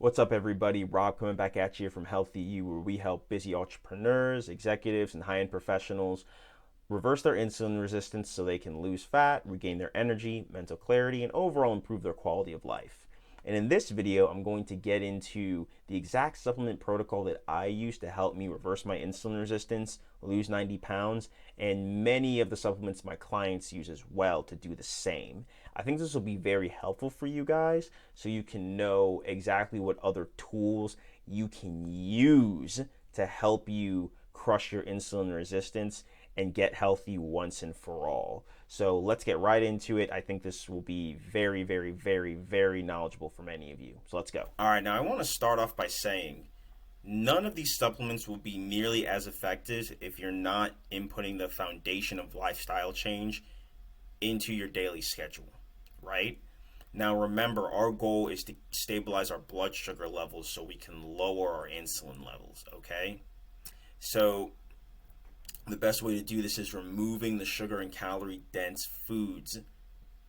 What's up, everybody? Rob coming back at you from Healthy You, where we help busy entrepreneurs, executives, and high end professionals reverse their insulin resistance so they can lose fat, regain their energy, mental clarity, and overall improve their quality of life. And in this video, I'm going to get into the exact supplement protocol that I use to help me reverse my insulin resistance, lose 90 pounds, and many of the supplements my clients use as well to do the same. I think this will be very helpful for you guys so you can know exactly what other tools you can use to help you crush your insulin resistance and get healthy once and for all. So let's get right into it. I think this will be very, very, very, very knowledgeable for many of you. So let's go. All right, now I want to start off by saying none of these supplements will be nearly as effective if you're not inputting the foundation of lifestyle change into your daily schedule, right? Now remember, our goal is to stabilize our blood sugar levels so we can lower our insulin levels, okay? So the best way to do this is removing the sugar and calorie dense foods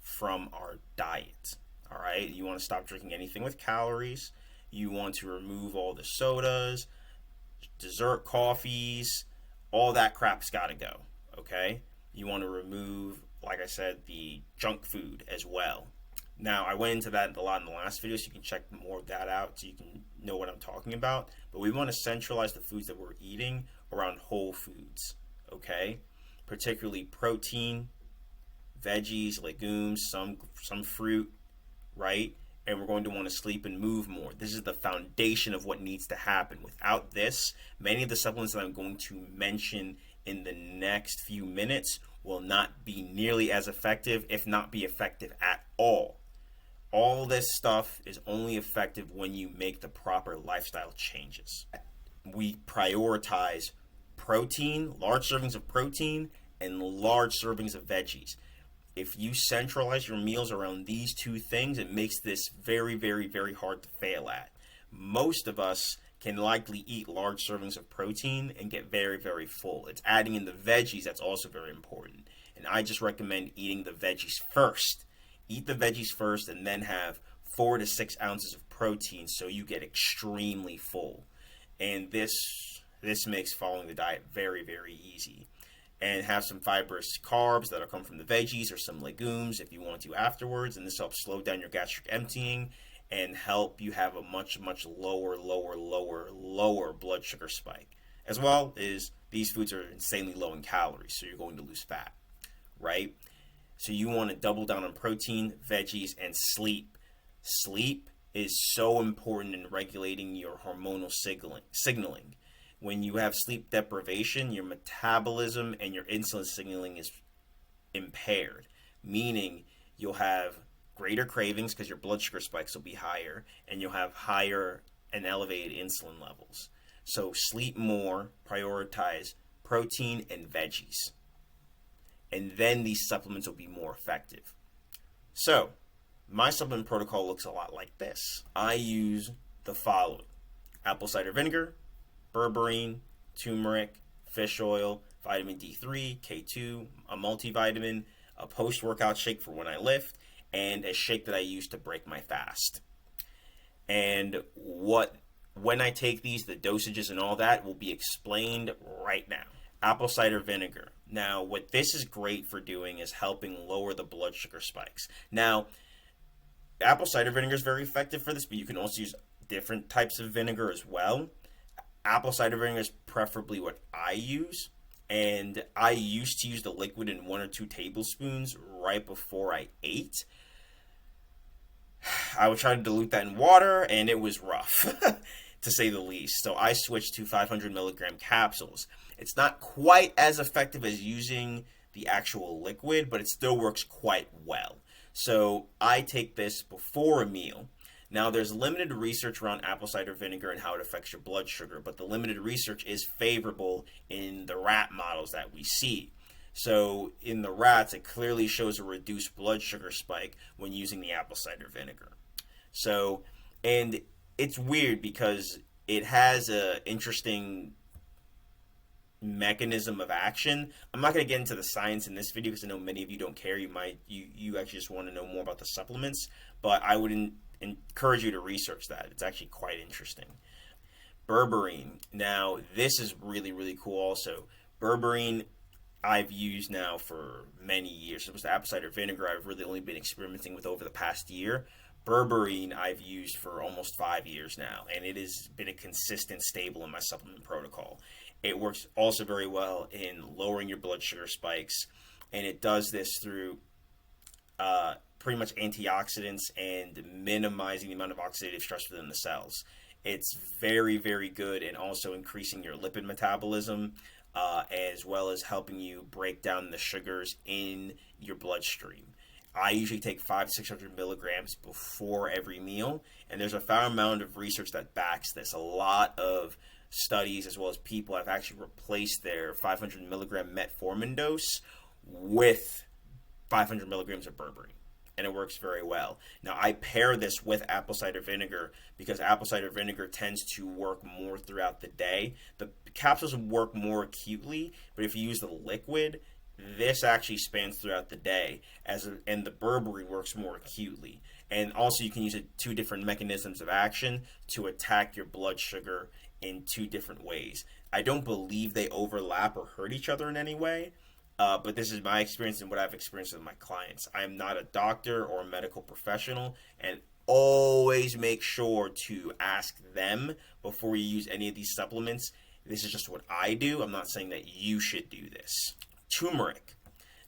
from our diet. All right, you want to stop drinking anything with calories. You want to remove all the sodas, dessert coffees, all that crap's got to go. Okay, you want to remove, like I said, the junk food as well. Now, I went into that a lot in the last video, so you can check more of that out so you can know what I'm talking about. But we want to centralize the foods that we're eating around whole foods, okay? Particularly protein, veggies, legumes, some fruit, right? And we're going to want to sleep and move more. This is the foundation of what needs to happen. Without this, many of the supplements that I'm going to mention in the next few minutes will not be nearly as effective, if not be effective at all. All this stuff is only effective when you make the proper lifestyle changes. We prioritize protein, large servings of protein, and large servings of veggies. If you centralize your meals around these two things, it makes this very, very, very hard to fail at. Most of us can likely eat large servings of protein and get very, very full. It's adding in the veggies that's also very important. And I just recommend eating the veggies first. Eat the veggies first and then have 4 to 6 ounces of protein so you get extremely full. And this makes following the diet very, very easy. And have some fibrous carbs that'll come from the veggies or some legumes if you want to afterwards. And this helps slow down your gastric emptying and help you have a much, much lower blood sugar spike. As well as these foods are insanely low in calories, so you're going to lose fat, right? So you want to double down on protein, veggies, and sleep. Sleep is so important in regulating your hormonal signaling. When you have sleep deprivation, your metabolism and your insulin signaling is impaired, meaning you'll have greater cravings because your blood sugar spikes will be higher, and you'll have higher and elevated insulin levels. So sleep more, prioritize protein and veggies. And then these supplements will be more effective. So, my supplement protocol looks a lot like this. I use the following: apple cider vinegar, berberine, turmeric, fish oil, vitamin D3, K2, a multivitamin, a post-workout shake for when I lift, and a shake that I use to break my fast. And when I take these, the dosages and all that will be explained right now. Apple cider vinegar. Now, what this is great for doing is helping lower the blood sugar spikes. Now, apple cider vinegar is very effective for this, but you can also use different types of vinegar as well. Apple cider vinegar is preferably what I use, and I used to use the liquid in 1 or 2 tablespoons right before I ate. I would try to dilute that in water, and it was rough, to say the least. So I switched to 500 milligram capsules. It's not quite as effective as using the actual liquid, but it still works quite well. So I take this before a meal. Now, there's limited research around apple cider vinegar and how it affects your blood sugar, but the limited research is favorable in the rat models that we see. So in the rats, it clearly shows a reduced blood sugar spike when using the apple cider vinegar. So, and it's weird because it has an interesting mechanism of action. I'm not going to get into the science in this video because I know many of you don't care. You actually just want to know more about the supplements, but I wouldn't encourage you to research that. It's actually quite interesting. Berberine. Now, this is really, really cool also. Berberine I've used now for many years. It was the apple cider vinegar I've really only been experimenting with over the past year. Berberine I've used for almost 5 years now, and it has been a consistent staple in my supplement protocol. It works also very well in lowering your blood sugar spikes, and it does this through pretty much antioxidants and minimizing the amount of oxidative stress within the cells. It's very, very good in also increasing your lipid metabolism, as well as helping you break down the sugars in your bloodstream. I usually take 500 to 600 milligrams before every meal, and there's a fair amount of research that backs this. A lot of studies, as well as people, have actually replaced their 500 milligram metformin dose with 500 milligrams of berberine, and it works very well. Now, I pair this with apple cider vinegar because apple cider vinegar tends to work more throughout the day. The capsules work more acutely, but if you use the liquid, this actually spans throughout the day, and the berberine works more acutely. And also, you can use it 2 different mechanisms of action to attack your blood sugar in 2 different ways. I don't believe they overlap or hurt each other in any way, but this is my experience and what I've experienced with my clients. I am not a doctor or a medical professional, and always make sure to ask them before you use any of these supplements. This is just what I do. I'm not saying that you should do this. Turmeric.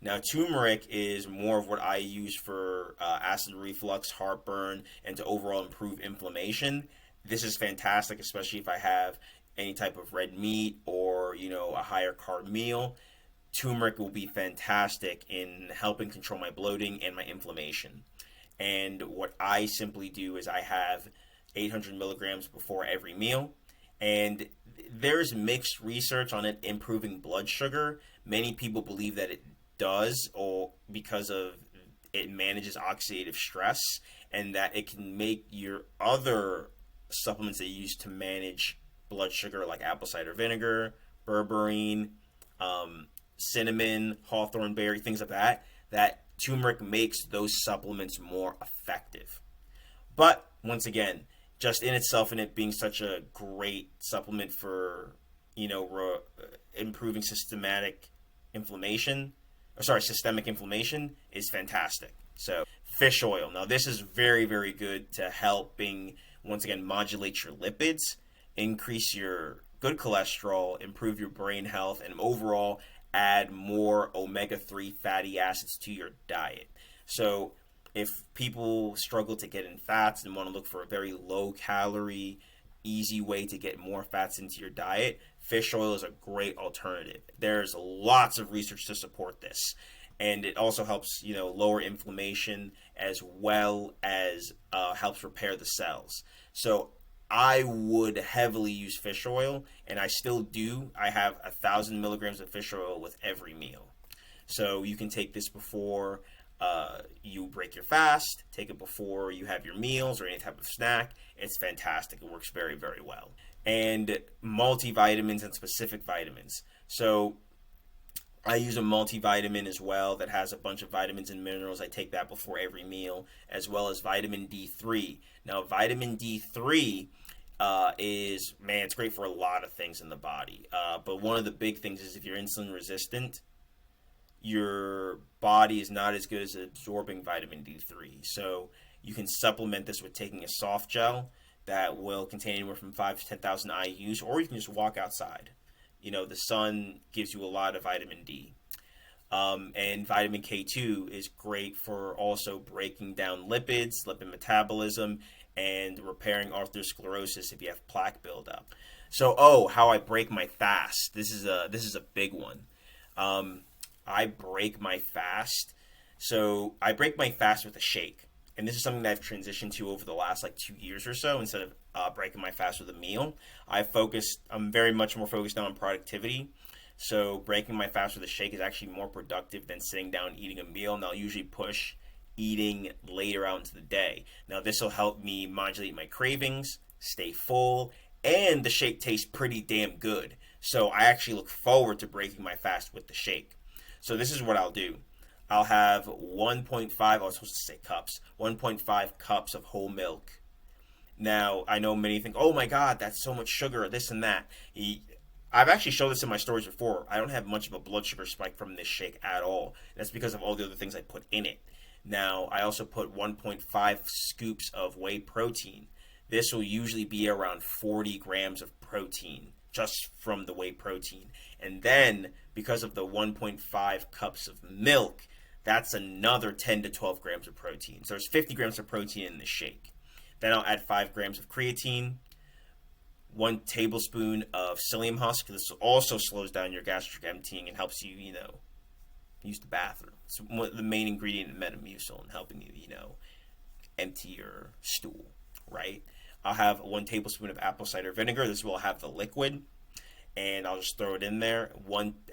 Now, turmeric is more of what I use for acid reflux, heartburn, and to overall improve inflammation. This is fantastic, especially if I have any type of red meat or, a higher carb meal. Turmeric will be fantastic in helping control my bloating and my inflammation. And what I simply do is I have 800 milligrams before every meal. And there's mixed research on it improving blood sugar. Many people believe that it does, or because of it manages oxidative stress, and that it can make your other supplements that you use to manage blood sugar, like apple cider vinegar, berberine, cinnamon, hawthorn berry, things like that turmeric makes those supplements more effective. But once again, just in itself, and it being such a great supplement for improving systemic inflammation is fantastic. So fish oil. Now, this is very, very good to helping, once again, modulate your lipids, increase your good cholesterol, improve your brain health, and overall add more omega-3 fatty acids to your diet. So if people struggle to get in fats and want to look for a very low calorie, easy way to get more fats into your diet, fish oil is a great alternative. There's lots of research to support this. And it also helps, lower inflammation, as well as helps repair the cells. So I would heavily use fish oil, and I still do. I have 1,000 milligrams of fish oil with every meal. So you can take this before you break your fast, take it before you have your meals or any type of snack. It's fantastic. It works very, very well. And multivitamins and specific vitamins. So I use a multivitamin as well that has a bunch of vitamins and minerals. I take that before every meal, as well as vitamin D3. Now, vitamin D3 it's great for a lot of things in the body. But one of the big things is if you're insulin resistant, your body is not as good as absorbing vitamin D3. So you can supplement this with taking a soft gel that will contain anywhere from 5 to 10,000 IUs, or you can just walk outside. The sun gives you a lot of vitamin D. And vitamin K2 is great for also breaking down lipids, lipid metabolism, and repairing atherosclerosis if you have plaque buildup. So, how I break my fast. This is a big one. I break my fast. So I break my fast with a shake. And this is something that I've transitioned to over the last 2 years or so. Instead of breaking my fast with a meal, I'm very much more focused now on productivity. So breaking my fast with a shake is actually more productive than sitting down and eating a meal. And I'll usually push eating later out into the day. Now, this will help me modulate my cravings, stay full, and the shake tastes pretty damn good. So I actually look forward to breaking my fast with the shake. So this is what I'll do. I'll have 1.5, I was supposed to say cups, 1.5 cups of whole milk. Now, I know many think, oh my God, that's so much sugar, this and that. I've actually showed this in my stories before. I don't have much of a blood sugar spike from this shake at all. That's because of all the other things I put in it. Now, I also put 1.5 scoops of whey protein. This will usually be around 40 grams of protein just from the whey protein. And then, because of the 1.5 cups of milk, that's another 10 to 12 grams of protein. So there's 50 grams of protein in the shake. Then I'll add 5 grams of creatine, 1 tablespoon of psyllium husk. This also slows down your gastric emptying and helps you, use the bathroom. It's the main ingredient in Metamucil and helping you, empty your stool, right? I'll have 1 tablespoon of apple cider vinegar. This will have the liquid, and I'll just throw it in there.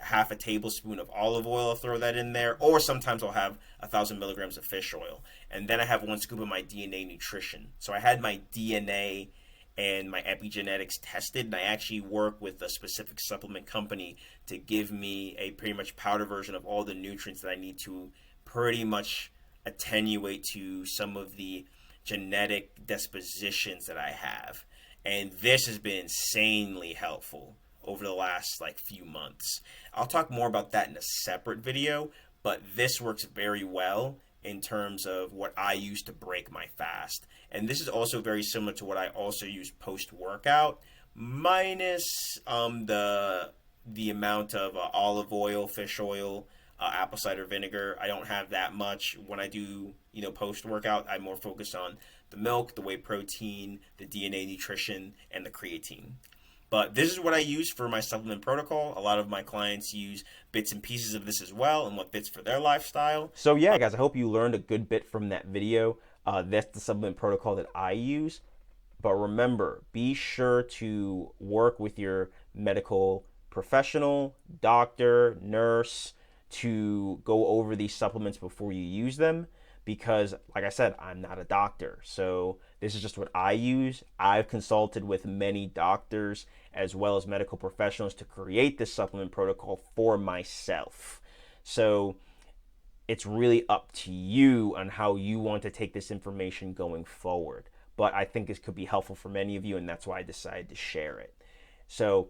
Half a tablespoon of olive oil, I'll throw that in there. Or sometimes I'll have 1,000 milligrams of fish oil. And then I have 1 scoop of my DNA nutrition. So I had my DNA and my epigenetics tested, and I actually work with a specific supplement company to give me a pretty much powder version of all the nutrients that I need to pretty much attenuate to some of the genetic dispositions that I have. And this has been insanely helpful over the last few months. I'll talk more about that in a separate video, but this works very well in terms of what I use to break my fast. And this is also very similar to what I also use post-workout, minus the amount of olive oil, fish oil, apple cider vinegar. I don't have that much when I do, post-workout. I'm more focused on the milk, the whey protein, the DNA nutrition, and the creatine. But this is what I use for my supplement protocol. A lot of my clients use bits and pieces of this as well and what fits for their lifestyle. So yeah, guys, I hope you learned a good bit from that video. That's the supplement protocol that I use. But remember, be sure to work with your medical professional, doctor, nurse, to go over these supplements before you use them. Because, like I said, I'm not a doctor. So this is just what I use. I've consulted with many doctors as well as medical professionals to create this supplement protocol for myself. So it's really up to you on how you want to take this information going forward. But I think this could be helpful for many of you, and that's why I decided to share it. So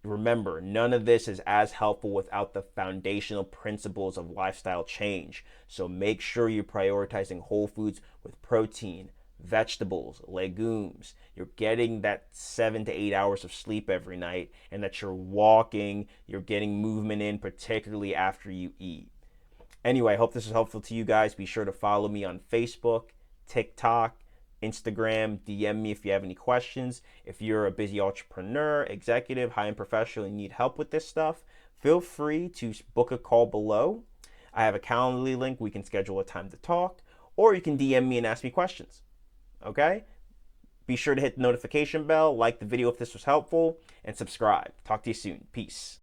remember, none of this is as helpful without the foundational principles of lifestyle change. So make sure you're prioritizing whole foods with protein, vegetables, legumes. You're getting that 7 to 8 hours of sleep every night, and that you're walking, you're getting movement in, particularly after you eat. Anyway, I hope this is helpful to you guys. Be sure to follow me on Facebook, TikTok, Instagram. DM me if you have any questions. If you're a busy entrepreneur, executive, high-end professional, and need help with this stuff, feel free to book a call below. I have a Calendly link. We can schedule a time to talk, or you can DM me and ask me questions. Okay? Be sure to hit the notification bell, like the video if this was helpful, and subscribe. Talk to you soon. Peace.